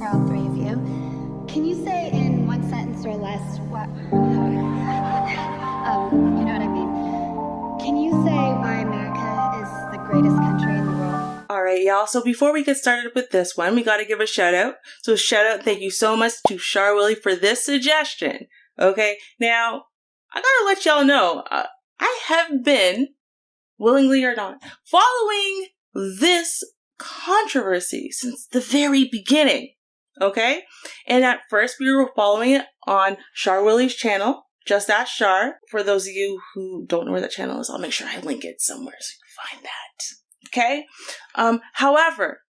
for all three of you. Can you say in one sentence or less what, you know what I mean? Can you say why America is the greatest country in the world? All right, y'all. So before we get started with this one, we got to give a shout out. So shout out, thank you so much to Char Willie for this suggestion. Okay, now I gotta let y'all know, I have been, willingly or not, following this controversy since the very beginning. Okay, and at first we were following it on Char Willie's channel. Just Ask Char. For those of you who don't know where that channel is, I'll make sure I link it somewhere so you can find that. Okay? However,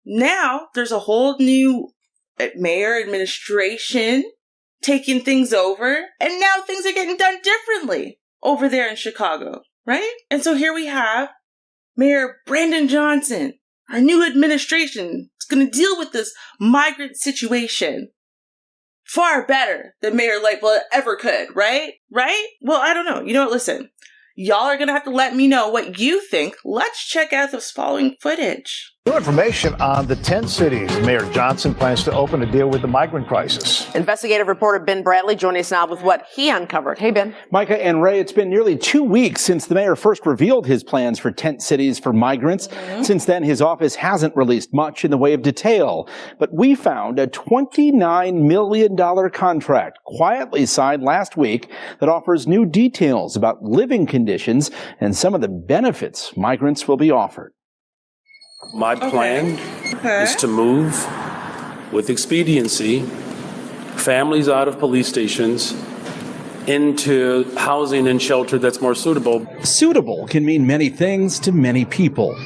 now there's a whole new mayor administration taking things over, and now things are getting done differently over there in Chicago, right? And so here we have Mayor Brandon Johnson, our new administration is going to deal with this migrant situation far better than Mayor Lightfoot ever could, right? Right? Well, I don't know. You know what? Listen, y'all are going to have to let me know what you think. Let's check out this following footage. New information on the tent cities. Mayor Johnson plans to open to deal with the migrant crisis. Investigative reporter Ben Bradley joining us now with what he uncovered. Hey, Ben. Micah and Ray, it's been nearly 2 weeks since the mayor first revealed his plans for tent cities for migrants. Since then, his office hasn't released much in the way of detail. But we found a $29 million contract quietly signed last week that offers new details about living conditions and some of the benefits migrants will be offered. My plan is to move with expediency families out of police stations into housing and shelter that's more suitable. Suitable can mean many things to many people.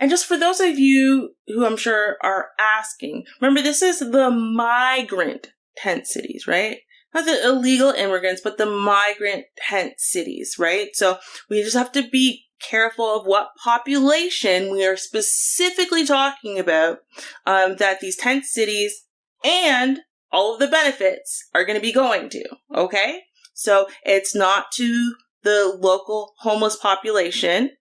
And just for those of you who I'm sure are asking, remember this is the migrant tent cities, right? Not the illegal immigrants, but the migrant tent cities, right? So we just have to be careful of what population we are specifically talking about, that these tent cities and all of the benefits are going to be going to, okay? So it's not to the local homeless population,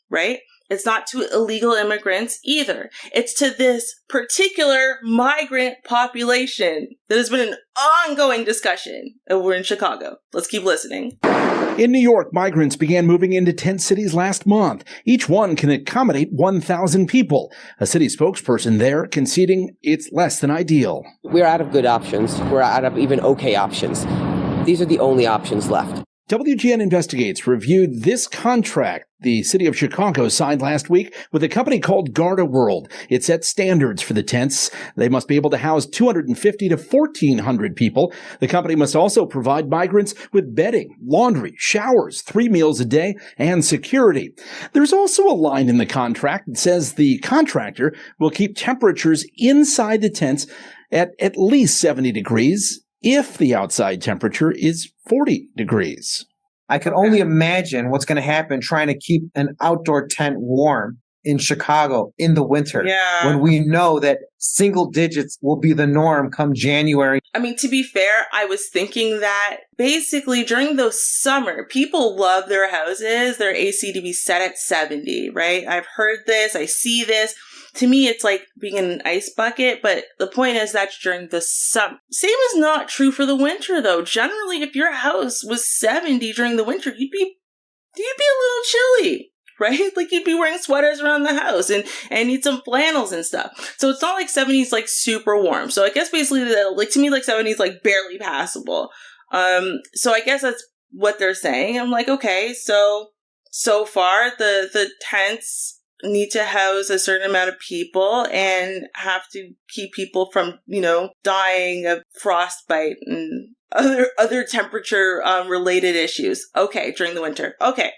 right? It's not to illegal immigrants either. It's to this particular migrant population that has been an ongoing discussion over in Chicago. Let's keep listening. In New York, migrants began moving into tent cities last month. Each one can accommodate 1,000 people. A city spokesperson there conceding it's less than ideal. We're out of good options. We're out of even okay options. These are the only options left. WGN Investigates reviewed this contract the city of Chicago signed last week with a company called Garda World. It sets standards for the tents. They must be able to house 250 to 1,400 people. The company must also provide migrants with bedding, laundry, showers, 3 meals a day, and security. There's also a line in the contract that says the contractor will keep temperatures inside the tents at least 70 degrees if the outside temperature is 40 degrees. I could only imagine what's going to happen trying to keep an outdoor tent warm in Chicago in the winter. Yeah. When we know that single digits will be the norm come January. I mean, to be fair, I was thinking that basically during the summer, people love their houses, their AC to be set at 70, right? I've heard this, I see this. To me, it's like being in an ice bucket, but the point is that's during the summer. Same is not true for the winter, though. Generally, if your house was 70 during the winter, you'd be a little chilly, right? Like you'd be wearing sweaters around the house and need some flannels and stuff. So it's not like 70 is like super warm. So I guess basically, like to me, like 70 is like barely passable. So I guess that's what they're saying. I'm like, okay, so far the tents need to house a certain amount of people and have to keep people from, dying of frostbite and other temperature related issues. Okay, during the winter. Okay.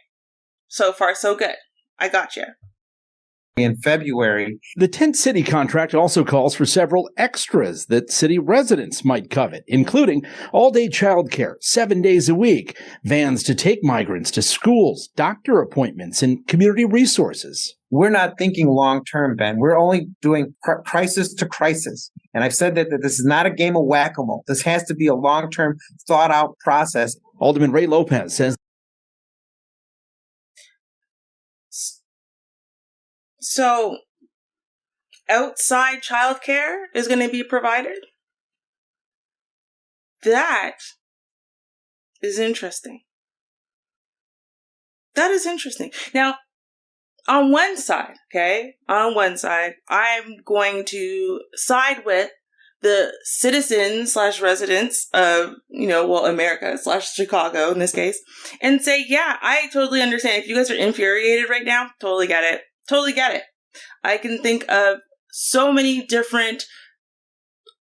So far, so good. I got you. In February. The Tent City contract also calls for several extras that city residents might covet, including all-day childcare, 7 days a week, vans to take migrants to schools, doctor appointments, and community resources. We're not thinking long-term, Ben. We're only doing crisis to crisis. And I've said that this is not a game of whack-a-mole. This has to be a long-term, thought-out process. Alderman Ray Lopez says. So, outside childcare is going to be provided. That is interesting. That is interesting. Now, on one side, I'm going to side with the citizens / residents of, America / Chicago in this case, and say, yeah, I totally understand. If you guys are infuriated right now, totally get it. Totally get it. I can think of so many different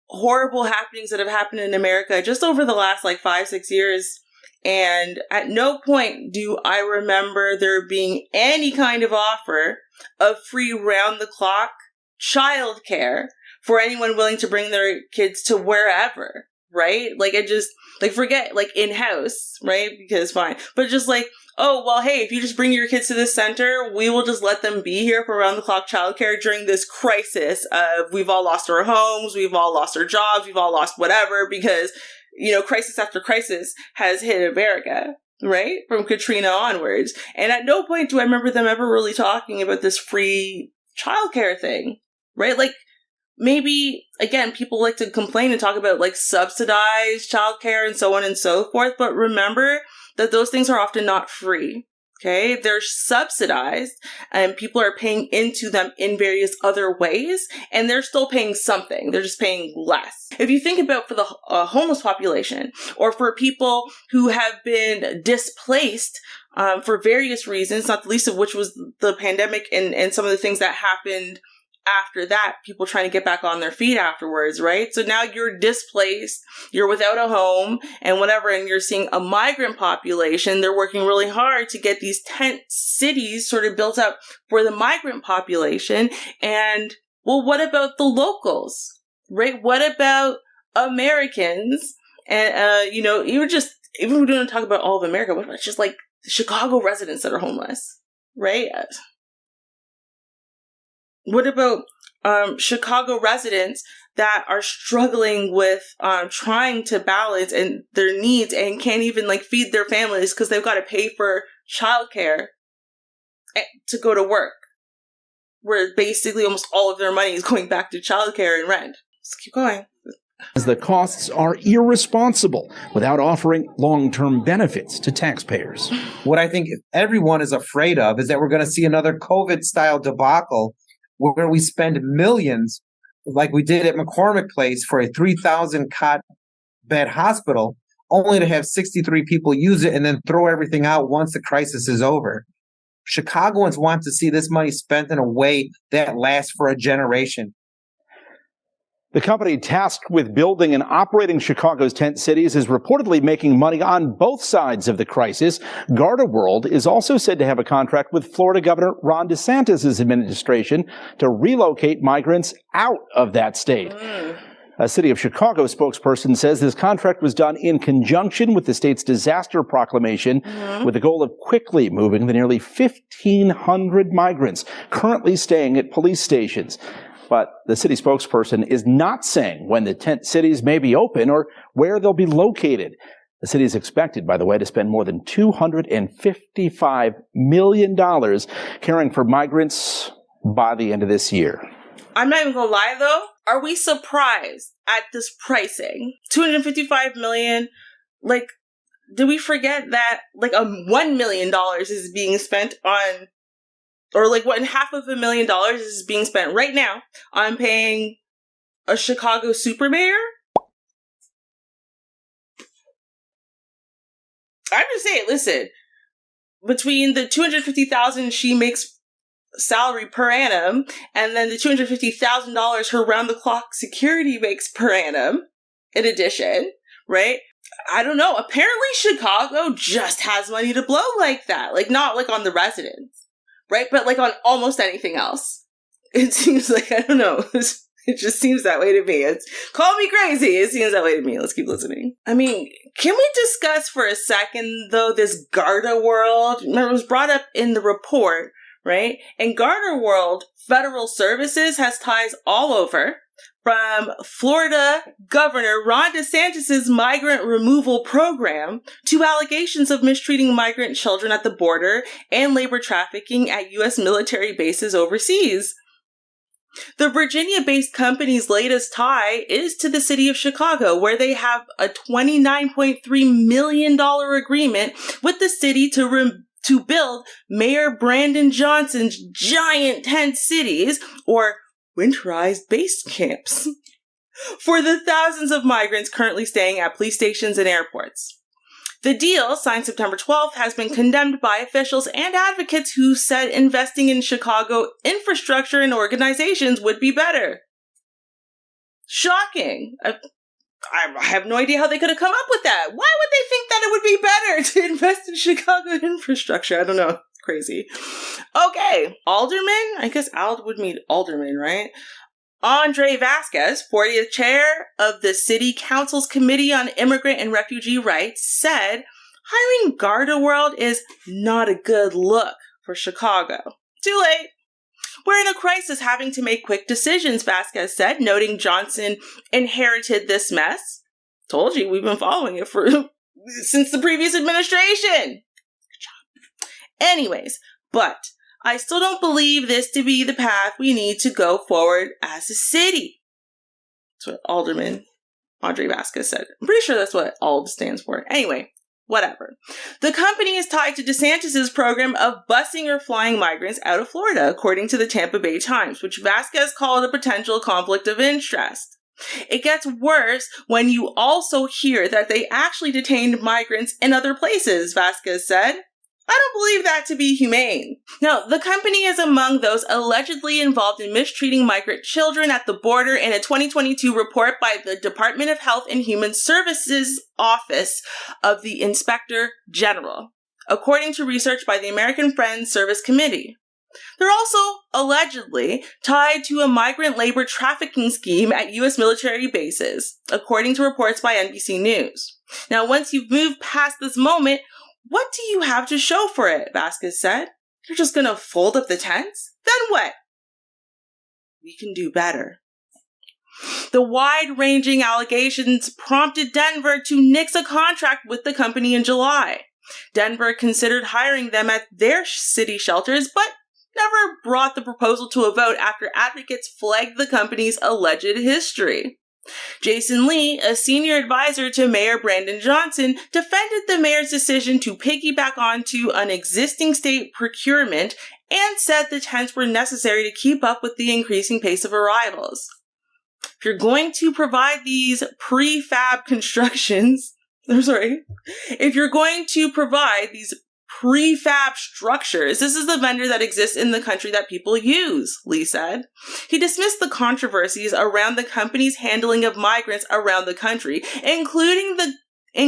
horrible happenings that have happened in America just over the last 5-6 years. And at no point do I remember there being any kind of offer of free round-the-clock childcare for anyone willing to bring their kids to wherever, right? Forget, in-house, right? Because fine. But just oh, well, hey, if you just bring your kids to this center, we will just let them be here for round-the-clock childcare during this crisis of we've all lost our homes, we've all lost our jobs, we've all lost whatever, because crisis after crisis has hit America, right? From Katrina onwards. And at no point do I remember them ever really talking about this free childcare thing, right? Maybe, again, people like to complain and talk about subsidized childcare and so on and so forth. But remember that those things are often not free. Okay, they're subsidized and people are paying into them in various other ways, and they're still paying something. They're just paying less. If you think about for the homeless population or for people who have been displaced for various reasons, not the least of which was the pandemic and some of the things that happened after that, people trying to get back on their feet afterwards, right? So now you're displaced, you're without a home and whatever, and you're seeing a migrant population. They're working really hard to get these tent cities sort of built up for the migrant population. And, well, what about the locals, right? What about Americans? And, even if we don't talk about all of America, what about just the Chicago residents that are homeless, right? What about Chicago residents that are struggling with trying to balance and their needs and can't even feed their families because they've got to pay for childcare to go to work, where basically almost all of their money is going back to childcare and rent. Let's keep going. As the costs are irresponsible without offering long-term benefits to taxpayers. What I think everyone is afraid of is that we're going to see another COVID-style debacle where we spend millions, like we did at McCormick Place for a 3,000 cot bed hospital, only to have 63 people use it and then throw everything out once the crisis is over. Chicagoans want to see this money spent in a way that lasts for a generation. The company tasked with building and operating Chicago's tent cities is reportedly making money on both sides of the crisis. Garda World is also said to have a contract with Florida Governor Ron DeSantis' administration to relocate migrants out of that state. A City of Chicago spokesperson says this contract was done in conjunction with the state's disaster proclamation with the goal of quickly moving the nearly 1,500 migrants currently staying at police stations. But the city spokesperson is not saying when the tent cities may be open or where they'll be located. The city is expected, by the way, to spend more than $255 million caring for migrants by the end of this year. I'm not even gonna lie though. Are we surprised at this pricing? $255 million? Did we forget that $1 million is being spent on, or $500,000 is being spent right now on paying a Chicago super mayor? I'm just saying, listen, between the $250,000 she makes salary per annum and then the $250,000 her round-the-clock security makes per annum, in addition, right? I don't know. Apparently Chicago just has money to blow like that. Not on the residents, right? But on almost anything else. It seems I don't know. It just seems that way to me. Call me crazy. It seems that way to me. Let's keep listening. I mean, can we discuss for a second, though, this Garda World? Remember, it was brought up in the report, right? And Garda World Federal Services has ties all over, from Florida Governor Ron DeSantis' migrant removal program to allegations of mistreating migrant children at the border and labor trafficking at U.S. military bases overseas. The Virginia-based company's latest tie is to the city of Chicago, where they have a $29.3 million agreement with the city to build Mayor Brandon Johnson's giant tent cities, or winterized base camps, for the thousands of migrants currently staying at police stations and airports. The deal, signed September 12th, has been condemned by officials and advocates who said investing in Chicago infrastructure and organizations would be better. Shocking. I have no idea how they could have come up with that. Why would they think that it would be better to invest in Chicago infrastructure? I don't know. Crazy. Okay. Alderman? I guess Ald would mean alderman, right? Andre Vasquez, 40th chair of the City Council's Committee on Immigrant and Refugee Rights, said hiring Garda World is not a good look for Chicago. Too late. We're in a crisis having to make quick decisions, Vasquez said, noting Johnson inherited this mess. Told you, we've been following it since the previous administration. Good job. Anyways, but I still don't believe this to be the path we need to go forward as a city. That's what Alderman Andre Vasquez said. I'm pretty sure that's what ALD stands for. Anyway, whatever. The company is tied to DeSantis' program of busing or flying migrants out of Florida, according to the Tampa Bay Times, which Vasquez called a potential conflict of interest. It gets worse when you also hear that they actually detained migrants in other places, Vasquez said. I don't believe that to be humane. Now, the company is among those allegedly involved in mistreating migrant children at the border in a 2022 report by the Department of Health and Human Services Office of the Inspector General, according to research by the American Friends Service Committee. They're also allegedly tied to a migrant labor trafficking scheme at U.S. military bases, according to reports by NBC News. Now, once you've moved past this moment, what do you have to show for it? Vasquez said. You're just going to fold up the tents? Then what? We can do better. The wide-ranging allegations prompted Denver to nix a contract with the company in July. Denver considered hiring them at their city shelters, but never brought the proposal to a vote after advocates flagged the company's alleged history. Jason Lee, a senior advisor to Mayor Brandon Johnson, defended the mayor's decision to piggyback onto an existing state procurement and said the tents were necessary to keep up with the increasing pace of arrivals. If you're going to provide these prefab structures, this is the vendor that exists in the country that people use, Lee said. He dismissed the controversies around the company's handling of migrants around the country, including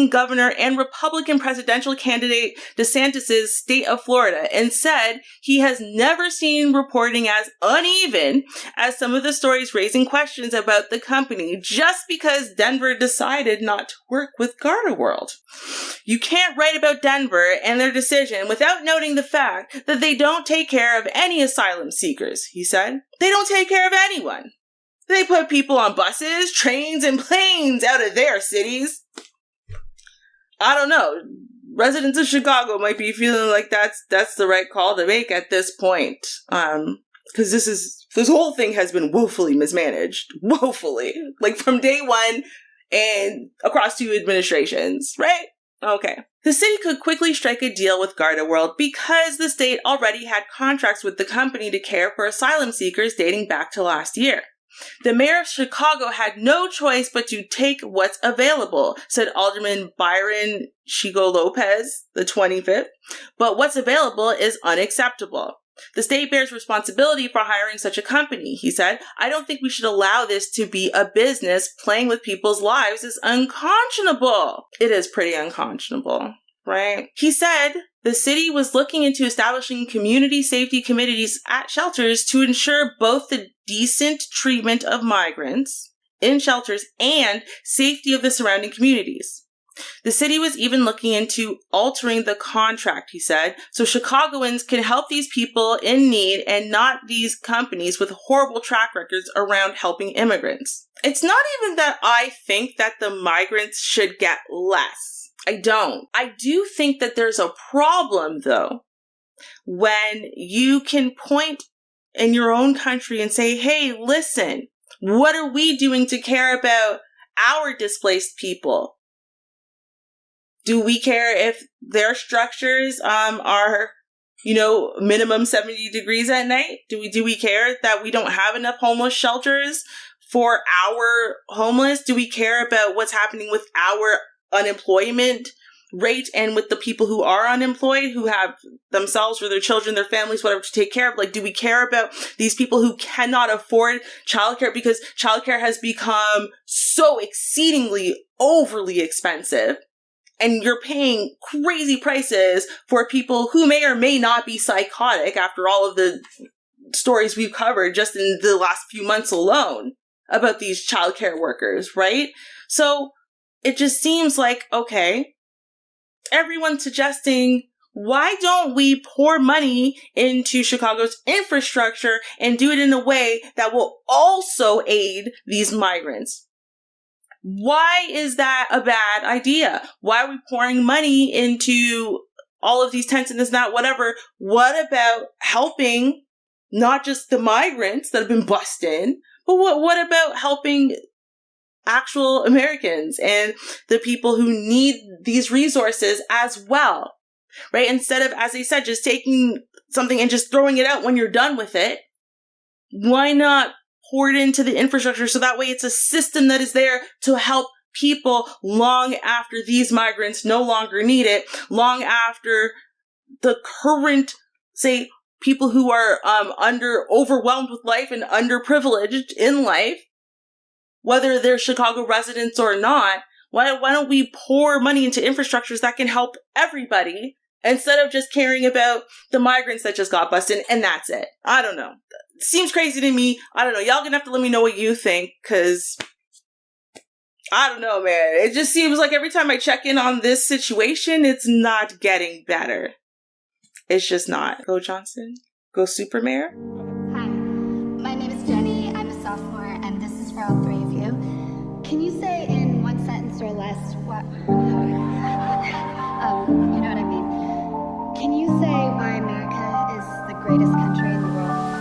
Governor and Republican presidential candidate DeSantis' state of Florida, and said he has never seen reporting as uneven as some of the stories raising questions about the company just because Denver decided not to work with Garda World. You can't write about Denver and their decision without noting the fact that they don't take care of any asylum seekers, he said. They don't take care of anyone. They put people on buses, trains, and planes out of their cities. I don't know. Residents of Chicago might be feeling like that's the right call to make at this point. Because this whole thing has been woefully mismanaged. Woefully. Like from day one and across 2 administrations, right? Okay. The city could quickly strike a deal with Garda World because the state already had contracts with the company to care for asylum seekers dating back to last year. The mayor of Chicago had no choice but to take what's available, said Alderman Byron Chigo Lopez, the 25th. But what's available is unacceptable. The state bears responsibility for hiring such a company, he said. I don't think we should allow this to be a business. Playing with people's lives is unconscionable. It is pretty unconscionable, right? He said the city was looking into establishing community safety committees at shelters to ensure both the decent treatment of migrants in shelters and safety of the surrounding communities. The city was even looking into altering the contract, he said, so Chicagoans can help these people in need and not these companies with horrible track records around helping immigrants. It's not even that I think that the migrants should get less. I don't. I do think that there's a problem, though, when you can point in your own country and say, hey, listen, what are we doing to care about our displaced people? Do we care if their structures are, minimum 70 degrees at night? Do we care that we don't have enough homeless shelters for our homeless? Do we care about what's happening with our unemployment rate and with the people who are unemployed, who have themselves or their children, their families, whatever to take care of? Like, do we care about these people who cannot afford childcare because childcare has become so exceedingly overly expensive? And you're paying crazy prices for people who may or may not be psychotic after all of the stories we've covered just in the last few months alone about these childcare workers, right? So it just seems like, okay, everyone's suggesting, why don't we pour money into Chicago's infrastructure and do it in a way that will also aid these migrants? Why is that a bad idea? Why are we pouring money into all of these tents and this and that, whatever? What about helping not just the migrants that have been bussed in, but what about helping actual Americans and the people who need these resources as well, right? Instead of, as I said, just taking something and just throwing it out when you're done with it, why not pour it into the infrastructure so that way it's a system that is there to help people long after these migrants no longer need it, long after the current, say, people who are overwhelmed with life and underprivileged in life, whether they're Chicago residents or not. Why don't we pour money into infrastructures that can help everybody instead of just caring about the migrants that just got busted and that's it? I don't know. It seems crazy to me. I don't know. Y'all gonna have to let me know what you think, because I don't know, man. It just seems like every time I check in on this situation, it's not getting better. It's just not. Go Johnson. Go Supermayor. Hi, my name is Jenny. I'm a sophomore, and this is for all three of you. Can you say in one sentence or less what...